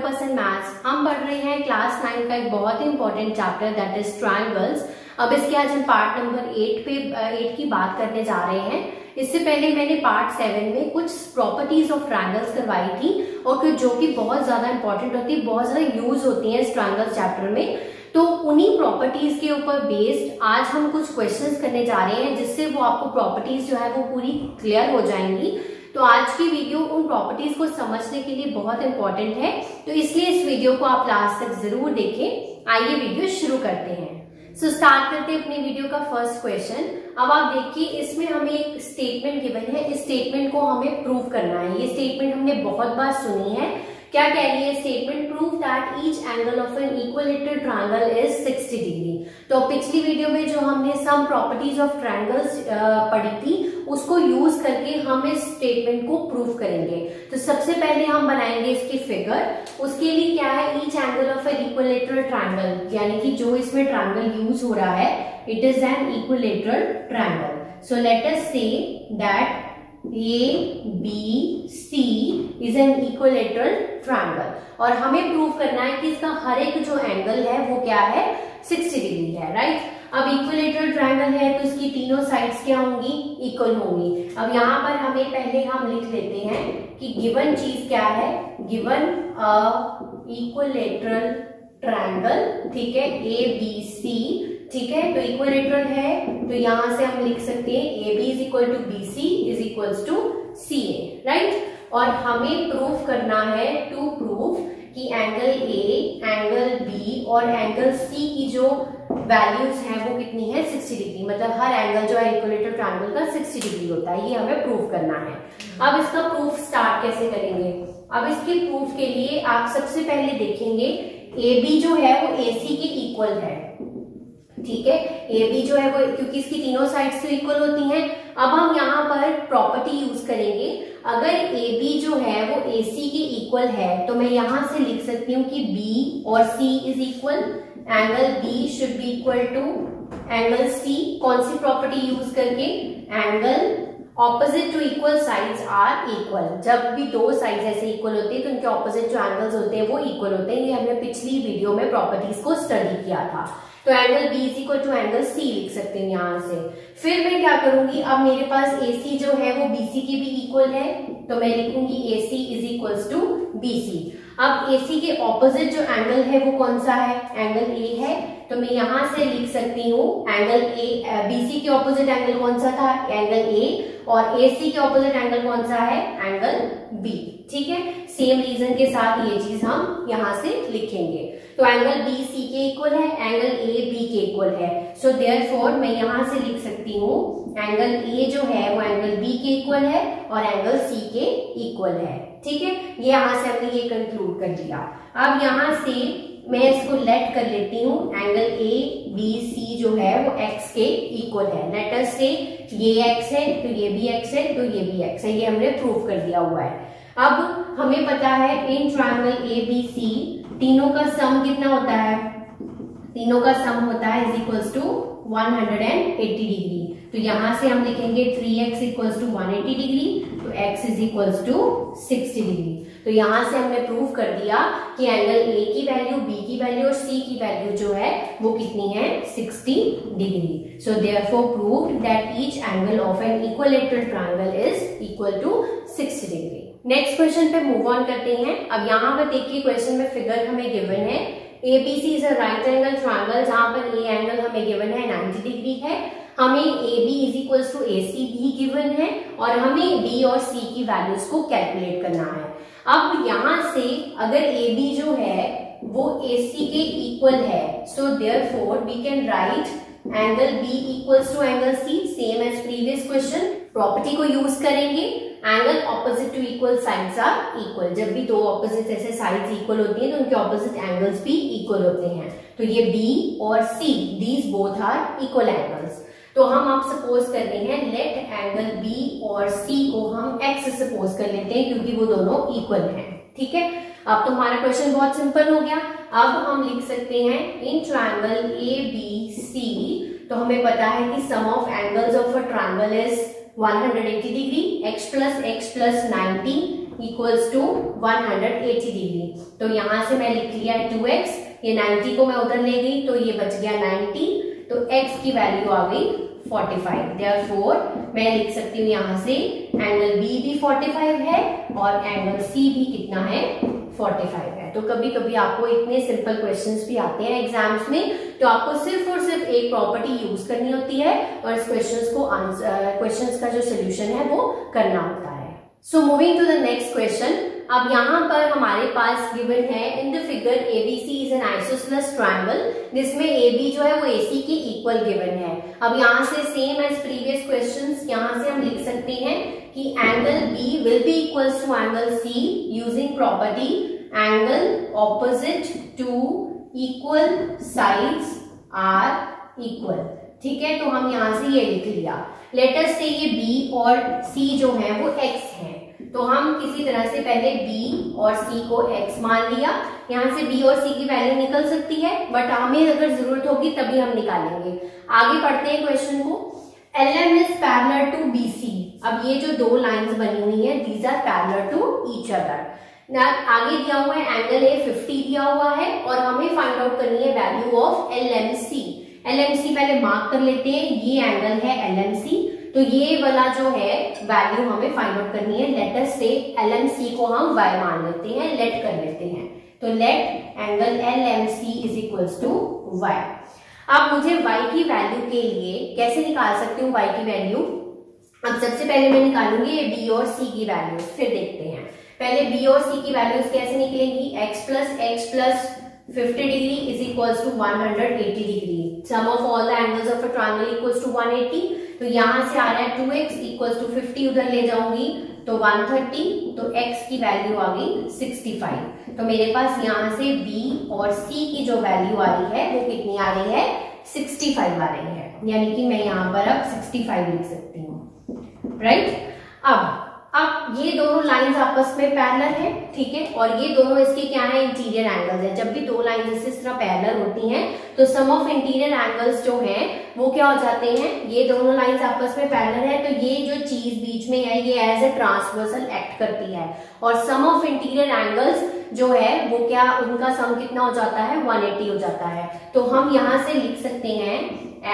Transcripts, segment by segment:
1% maths. हम पढ़ रहे हैं क्लास 9 का एक बहुत ही important chapter that is triangles. अब इसके आज हम पार्ट नंबर 8 की बात करने जा रहे हैं। इससे पहले मैंने पार्ट 7 में कुछ प्रॉपर्टीज ऑफ ट्रायंगल्स करवाई थी और जो कि बहुत ज्यादा इंपॉर्टेंट होती है, बहुत ज्यादा यूज होती है इस ट्रायंगल चैप्टर में। तो उन्हीं प्रॉपर्टीज के ऊपर बेस्ड आज हम कुछ क्वेश्चंस करने जा रहे हैं, जिससे वो आपको प्रॉपर्टीज जो है वो पूरी क्लियर हो जाएंगी। तो आज की वीडियो उन प्रॉपर्टीज को समझने के लिए बहुत इंपॉर्टेंट है, तो इसलिए इस वीडियो को आप लास्ट तक जरूर देखें। आइए वीडियो शुरू करते हैं। स्टार्ट करते हैं अपनी वीडियो का फर्स्ट क्वेश्चन। अब आप देखिए, इसमें हमें एक स्टेटमेंट गिवन है, इस स्टेटमेंट को हमें प्रूव करना है। ये स्टेटमेंट हमने बहुत बार सुनी है। क्या कह रही है statement? Prove that each angle of an equilateral triangle is 60 degree. तो पिछली वीडियो में जो हमने सम प्रॉपर्टीज ऑफ ट्रायंगल्स पढ़ी थी, उसको यूज करके हम इस स्टेटमेंट को प्रूव करेंगे। तो सबसे पहले हम बनाएंगे इसकी फिगर। उसके लिए क्या है, each angle of an equilateral triangle, यानी कि जो इसमें ट्रायंगल यूज हो रहा है, it is N equilateral triangle. So let us say that ABC is an equilateral triangle, और हमें प्रूव करना है कि इसका हर एक जो एंगल है वो क्या है, 60 डिग्री है, राइट। अब इक्विलेटरल ट्रायंगल है तो इसकी तीनों साइड्स क्या होंगी, इक्वल होंगी। अब यहाँ पर हमें पहले हम लिख लेते हैं कि गिवन चीज क्या है, गिवन इक्विलेटरल ट्रायंगल, ठीक है, ABC, ठीक है। तो इक्विलेटरल है तो यहां से हम लिख सकते हैं AB is equal to BC is equal to CA, right. और हमें प्रूफ करना है, टू प्रूफ कि एंगल A, एंगल B और एंगल C की जो वैल्यूज हैं वो कितनी है, 60 डिग्री। मतलब हर एंगल जो है इक्विलेटरल ट्रायंगल का 60 डिग्री होता है, ये हमें प्रूफ करना है। अब इसका प्रूफ स्टार्ट कैसे करेंगे? अब इसके प्रूफ के लिए आप सबसे पहले देखेंगे AB जो है वो AC के इक्वल है, ठीक है। AB जो है वो, क्योंकि इसकी तीनों साइड्स तो इक्वल होती हैं। अब हम यहाँ पर प्रॉपर्टी यूज करेंगे। अगर AB जो है वो AC के इक्वल है तो मैं यहां से लिख सकती हूँ कि B और C is equal, angle B should be equal to angle C। कौन सी प्रॉपर्टी यूज करके? Angle opposite to equal sides are equal. जब भी दो साइड्स ऐसे इक्वल होते हैं तो उनके ऑपोजिट जो एंगल्स होते हैं वो इक्वल होते हैं। ये हमने पिछली वीडियो में प्रॉपर्टीज को स्टडी किया था। तो angle B is equal to angle C लिख सकते हैं यहां से। फिर मैं क्या करूंगी, अब मेरे पास AC जो है वो BC के भी इक्वल है, तो मैं लिखूंगी AC is equal to BC। अब AC के ऑपोजिट जो एंगल है वो कौन सा है, एंगल A है, तो मैं यहां से लिख सकती हूँ एंगल A। BC के ऑपोजिट एंगल कौन सा था, एंगल A, और AC के ऑपोजिट एंगल कौन सा है, एंगल B, ठीक है। सेम रीजन के साथ ये चीज हम यहां से लिखेंगे। तो एंगल B C के इक्वल है, एंगल A B के इक्वल है। सो देयरफॉर मैं यहां से लिख सकती हूँ एंगल A जो है वो एंगल B के इक्वल है और एंगल C के इक्वल है, ठीक है। ये यहां से हमने ये कंक्लूड कर दिया। अब यहां से मैं इसको लेट कर लेती हूँ, एंगल A B C जो है वो x के इक्वल है। लेट अस से ये x है तो ये भी x है तो ये भी x है, ये हमने प्रूव कर दिया हुआ है। अब हमें पता है इन ट्रायंगल ABC तीनों का सम कितना होता है, तीनों का सम होता है इज इक्वल्स टू 180 डिग्री। तो यहां से हम लिखेंगे 3x इक्वल्स टू 180 डिग्री, तो x is equals to 60 degree. तो यहां से हमने प्रूव कर दिया कि एंगल A की वैल्यू, B की वैल्यू और C की वैल्यू जो है वो कितनी है, 60 degree. So therefore proved that each angle of an equilateral triangle is equal to 60 degree. Next question पे मूव ऑन करते हैं। अब यहाँ पर देखिए क्वेश्चन में फिगर हमें गिवन है ABC is a right angle triangle, जहां पर A एंगल हमें गिवन है 90 डिग्री है। हमें AB is equal to AC भी गिवन है और हमें B और C की वैल्यूज को कैलकुलेट करना है। अब यहां से अगर AB जो है वो AC के इक्वल है, so therefore we can write angle B equals to angle C, same as previous question. Property को यूज करेंगे, angle opposite to equal sides are equal. जब भी दो ऑपोजिट ऐसे साइड्स इक्वल होती हैं तो उनके ऑपोजिट एंगल्स भी इक्वल होते हैं। तो ये B और C, these both are equal angles. तो हम अब सपोज कर रहे हैं लेट एंगल B और C को हम x सपोज कर लेते हैं, क्योंकि वो दोनों इक्वल हैं, ठीक है। अब तो हमारा क्वेश्चन बहुत सिंपल हो गया। अब हम लिख सकते हैं इन ट्रायंगल ABC, तो हमें पता है कि sum of angles of a triangle is 180 degree, x plus 90 equals to 180 degree. तो यहां से मैं लिख लिया 2x, ये 90 को मैं उधर ले गई तो ये बच गया 90, तो x की वैल्यू आ गई 45। देयरफॉर मैं लिख सकती हूँ यहाँ से एंगल B भी 45 है और एंगल C भी कितना है 45 है। तो कभी कभी आपको इतने सिंपल क्वेश्चंस भी आते हैं एग्जाम्स में, तो आपको सिर्फ और सिर्फ एक प्रॉपर्टी यूज करनी होती है और इस क्वेश्चंस का जो सोल्यूशन है वो करना होता है। So moving to the next question. अब यहाँ पर हमारे पास गिवन है in the figure ABC is an isosceles triangle, जिसमें AB जो है वो AC के इक्वल गिवन है। अब यहाँ से सेम एज प्रीवियस क्वेश्चंस, यहाँ से हम लिख सकते हैं कि angle B will be equals to angle C using property angle opposite to equal sides are equal. ठीक है, तो हम यहाँ से ये लिख लिया। लेट अस से ये B और C जो है वो X है, तो हम किसी तरह से पहले B और C को X मान लिया। यहाँ से B और C की वैल्यू निकल सकती है, बट हमें अगर जरूरत होगी तभी हम निकालेंगे। आगे पढ़ते हैं क्वेश्चन को। LM is parallel to BC। अब ये जो दो लाइंस बनी हुई है, these are parallel to each other. आगे दिया हुआ है एंगल A 50 दिया हुआ है और हमें फाइंड आउट करनी है वैल्यू ऑफ LMC। LMC पहले मार्क कर लेते हैं, ये एंगल है LMC, तो ये वाला जो है वैल्यू हमें फाइंड आउट करनी है। लेट अस से LMC को हम y मान लेते हैं, लेट कर लेते हैं, तो let angle LMC is equals to y। अब मुझे y की वैल्यू के लिए कैसे निकाल सकती हूँ y की वैल्यू? अब सबसे पहले मैं निकालूंगी B और C की वैल्यू, फिर देखते हैं। पहले B और C की वैल्यूज कैसे निकलेंगी? x plus 50 degree is equals to 180 degree. Sum of all the angles of a triangle equals to 180, तो यहां से आ रहा है 2x इक्वल्स टू 50, उधर ले जाऊंगी तो 130, तो x की वैल्यू आ गई 65। तो मेरे पास यहाँ से B और C की जो वैल्यू आ रही है वो कितनी आ रही है? 65 आ रही है, यानी कि मैं यहाँ पर अब 65 लिख सकती हूँ, राइट। अब ये दोनों लाइंस आपस में पैरेलल है, ठीक है, और ये दोनों इसके क्या है? इंटीरियर एंगल्स है। जब भी दो लाइंस इस तरह पैरेलल होती हैं तो सम ऑफ इंटीरियर एंगल्स जो हैं वो क्या हो जाते हैं? ये दोनों लाइंस आपस में पैरेलल है तो ये जो चीज बीच में है ये एज ए ट्रांसवर्सल एक्ट करती है, और सम ऑफ इंटीरियर एंगल्स जो है वो क्या, उनका सम कितना हो जाता है? 180 हो जाता है। तो हम यहां से लिख सकते हैं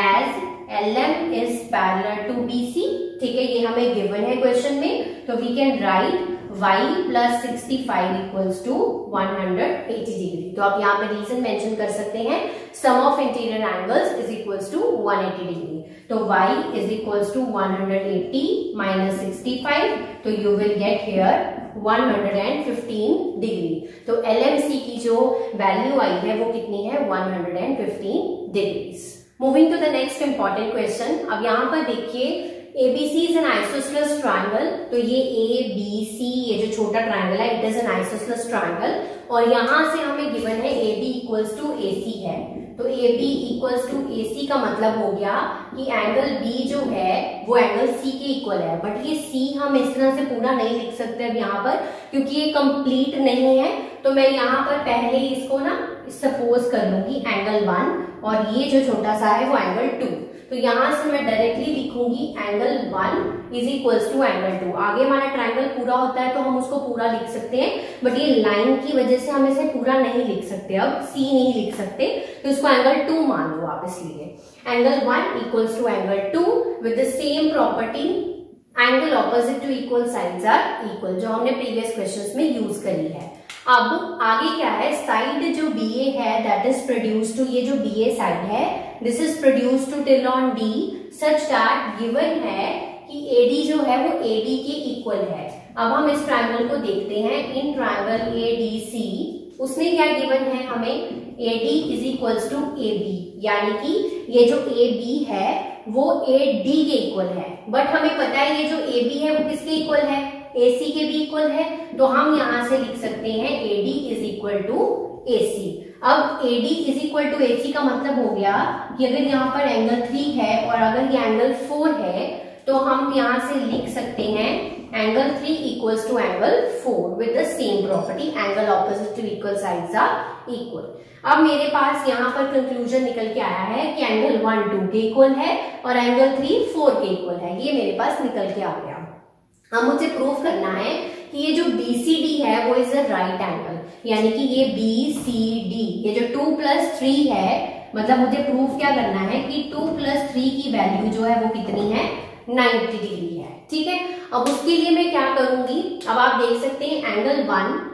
as LM is parallel to BC, ठीक है, ये हमें गिवन है क्वेश्चन में, तो we can write y plus 65 equals to 180 degree. तो आप यहाँ पे रीजन मेंशन कर सकते हैं, sum of interior angles is equals to 180 degree. तो y is equals to 180 minus 65, तो you will get here 115 degree. तो LMC की जो वैल्यू आई है वो कितनी है? 115 degrees. Moving to the next important question. अब यहाँ पर देखिए ABC is an isosceles triangle, तो ये ABC ये जो छोटा ट्रायंगल है it is an isosceles triangle, और यहाँ से हमें गिवन है AB इक्वल्स टू AC है। तो AB इक्वल्स टू AC का मतलब हो गया कि एंगल B जो है वो एंगल C के इक्वल है, बट ये C हम इस तरह से पूरा नहीं लिख सकते अब यहाँ पर, क्योंकि ये कंप्लीट नहीं है। तो मैं यहाँ पर पहले इसको ना सपोज कर लूंगी एंगल 1 और ये जो छोटा सा है वो एंगल 2। तो यहां से मैं डायरेक्टली लिखूंगी angle 1 is equals to angle 2। आगे हमारा ट्रायंगल पूरा होता है तो हम उसको पूरा लिख सकते हैं, बट ये लाइन की वजह से हम इसे पूरा नहीं लिख सकते, अब C नहीं लिख सकते, तो इसको एंगल 2 मान लो आप। इसलिए angle 1 equals to angle 2 with the same property angle opposite to equal sides are equal, जो हमने प्रीवियस क्वेश्चंस में यूज करी है। अब आगे क्या है? साइड जो BA है दैट इज प्रोड्यूस टू, ये जो BA साइड है this is produce to till on D such that given है कि AD जो है वो AD के इक्वल है। अब हम इस ट्रायंगल को देखते हैं, इन ट्रायंगल ADC उसमें क्या गिवन है हमें? AD is equals to AB, यानी कि ये जो AB है वो AD के इक्वल है, बट हमें पता है ये जो AB है वो किसके इक्वल है? AC के भी इक्वल है, तो हम यहां से लिख सकते हैं AD is equal to AC। अब AD is equal to AC का मतलब हो गया कि अगर यहाँ पर एंगल 3 है और अगर ये एंगल 4 है तो हम यहां से लिख सकते हैं angle 3 equals to angle 4 with the same property angle opposite to equal sides are equal. अब मेरे पास यहाँ पर कंक्लूजन निकल के आया है कि एंगल 1 2 के इक्वल है और एंगल 3 4 के इक्वल है, ये मेरे पास निकल के आ गया। अब मुझे प्रूव करना है कि ये जो BCD है वो इज अ राइट एंगल, यानी कि ये BCD, ये जो 2 + 3 है, मतलब मुझे प्रूफ क्या करना है कि 2 + 3 की वैल्यू जो है वो कितनी है, 90 डिग्री है। ठीक है, अब उसके लिए मैं क्या करूंगी, अब आप देख सकते हैं एंगल 1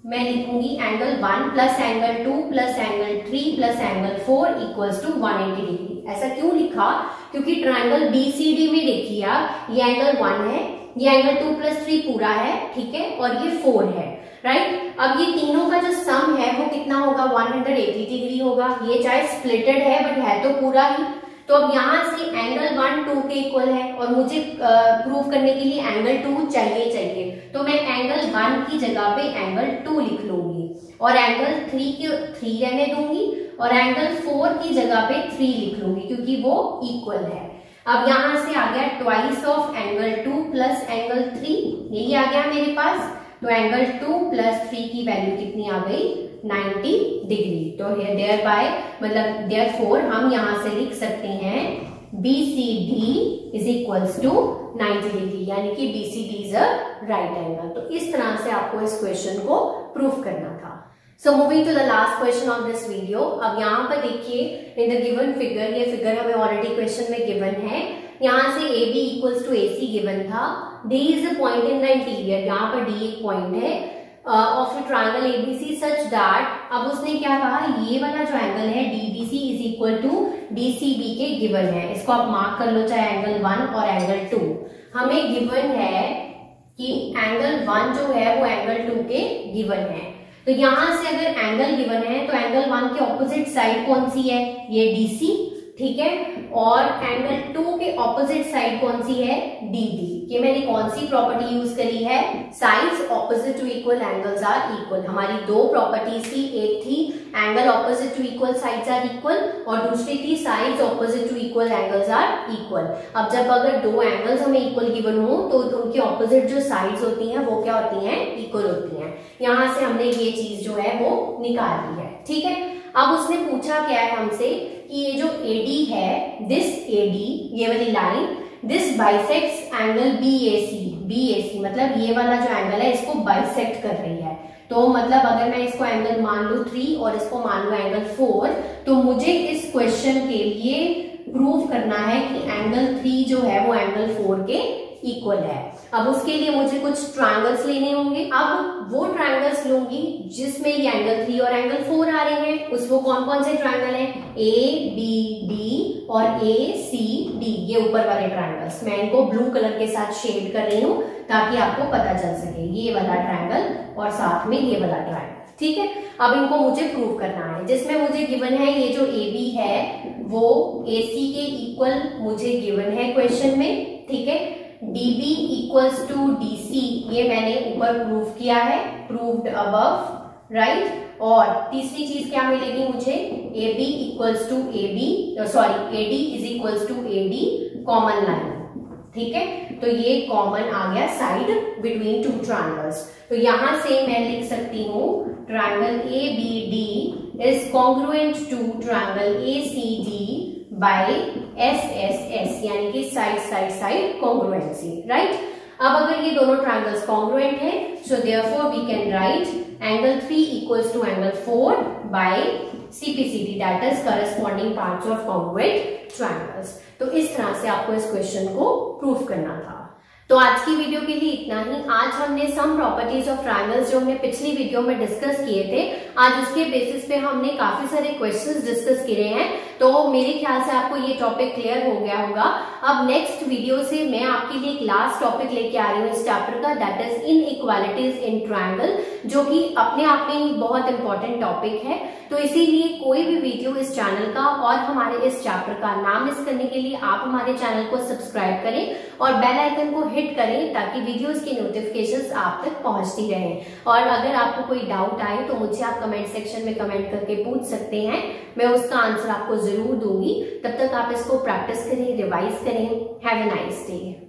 मैं लिखूंगी angle 1 plus angle 2 plus angle 3 plus angle 4 equals to 180 degree. ऐसा क्यों लिखा, क्योंकि ट्रायंगल BCD में देखिए आप, ये एंगल 1 है, ये एंगल 2 + 3 पूरा है, ठीक है, और ये 4 है, राइट। अब ये तीनों का जो सम है वो कितना होगा, 180 डिग्री होगा। ये चाहे स्प्लिटेड है बट है तो पूरा ही। तो अब यहाँ से एंगल 1 2 के इक्वल है और मुझे प्रूव करने के लिए एंगल 2 चाहिए, तो मैं एंगल 1 की जगह पे एंगल 2 लिख लूंगी और एंगल 3 के 3 रहने दूंगी और एंगल 4 की जगह पे 3 लिख लूंगी क्योंकि वो इक्वल है। अब यहां से आ गया twice of angle 2 plus angle 3, यही आ गया मेरे पास। तो एंगल 2 + 3 की वैल्यू कितनी आ गई, 90 डिग्री। तो देयर बाय मतलब देयरफॉर हम यहां से लिख सकते हैं BCD is equals to 90 degree, यानी कि BCD is a right angle. तो इस तरह से आपको इस क्वेश्चन को प्रूफ करना था। So moving to the last question of this video. अब यहाँ पर देखिए इन द गिवन फिगर, ये फिगर हमें ऑलरेडी क्वेश्चन में गिवन है। यहाँ से AB equals to AC given था। D is a point in the interior, यहाँ पर D एक पॉइंट है of a triangle ABC such that, अब उसने क्या कहा, ये वाला जो एंगल है DBC is equal to DCB के गिवन है। इसको आप मार्क कर लो, चाहे एंगल 1 और एंगल 2। हमें गिवन है कि एंगल 1 जो है वो एंगल 2 के गिवन है। तो यहां से अगर एंगल गिवन है तो एंगल 1 के ऑपोजिट साइड कौन सी है, ये DC, ठीक है, और एंगल 2 के ऑपोजिट साइड कौन सी है, DB। ये मैंने कौन सी प्रॉपर्टी यूज करी है, sides opposite to equal angles are equal. हमारी दो प्रॉपर्टीज थी, एक थी angle opposite to equal sides are equal और दूसरी थी sides opposite to equal angles are equal. अब जब अगर दो एंगल्स हमें इक्वल गिवन हो तो उनकी ऑपोजिट जो साइड्स होती हैं वो क्या होती हैं, इक्वल होती हैं। यहां से हमने ये चीज जो है वो निकाल ली है, ठीक है। अब उसने पूछा क्या है हमसे कि ये जो AD है, दिस AD, ये वाली line, this bisects angle BAC मतलब ये वाला जो एंगल है इसको बाइसेक्ट कर रही है। तो मतलब अगर मैं इसको एंगल मान लूं 3 और इसको मान लूं एंगल 4, तो मुझे इस क्वेश्चन के लिए प्रूव करना है कि एंगल 3 जो है वो एंगल 4 के इक्वल है। अब उसके लिए मुझे कुछ ट्रायंगल्स लेने होंगे। अब वो ट्रायंगल्स लूंगी जिसमें ये एंगल 3 और एंगल 4 आ रहे हैं। उसको कौन कौन से ट्रायंगल हैं, ABD और ACD, ये ऊपर वाले ट्रायंगल्स। मैं इनको ब्लू कलर के साथ शेड कर रही हूं ताकि आपको पता चल सके, ये वाला ट्रायंगल और साथ में ये वाला ट्रायंगल, ठीक है। अब इनको मुझे प्रूव करना है, जिसमें मुझे गिवन है ये जो AB है वो AC के इक्वल मुझे गिवन है क्वेश्चन में, ठीक है। DB इक्वल्स टू DC, ये मैंने ऊपर प्रूव किया है, प्रूव्ड अबव, राइट। और तीसरी चीज क्या मिलेगी मुझे, AB equals to AD is equals to AD common line, ठीक है। तो ये कॉमन आ गया साइड बिटवीन टू ट्रायंगल्स। तो यहां से मैं लिख सकती हूं triangle ABD is congruent to triangle ACD by SSS, यानी कि साइड कॉन्ग्रुएंसी, राइट। अब अगर ये दोनों ट्रायंगल्स कॉन्ग्रुएंट है, so therefore we can write angle 3 equals to angle 4 by CPCD, that is corresponding parts of congruent triangles. तो इस तरह से आपको इस क्वेश्चन को प्रूफ करना था। तो आज की वीडियो के लिए इतना ही। आज हमने सम प्रॉपर्टीज ऑफ ट्रायंगल्स जो हमने पिछली वीडियो में डिस्कस किए थे, आज उसके बेसिस पे हमने काफी सारे क्वेश्चंस डिस्कस किए हैं। तो मेरे ख्याल से आपको ये टॉपिक क्लियर हो गया होगा। अब नेक्स्ट वीडियो से मैं आपके लिए एक लास्ट टॉपिक लेके आ रही हूँ इस चैप्टर का, that is inequalities in triangle, जो कि अपने आप में ही बहुत इंपॉर्टेंट टॉपिक है। तो इसीलिए कोई भी वीडियो इस चैनल का और हमारे इस चैप्टर का नाम मिस करने के लिए आप हमारे चैनल को सब्सक्राइब करें और बेल आइकन को हिट करें ताकि वीडियोस की नोटिफिकेशंस आप तक पहुंचती रहें। और अगर आपको कोई डाउट आए तो मुझे आप कमेंट सेक्शन में कमेंट करके पूछ सकते हैं, मैं उसका आंसर आपको जरूर दूंगी। तब तक आप इसको प्रैक्टिस करें, रिवाइज करें। Have a nice day.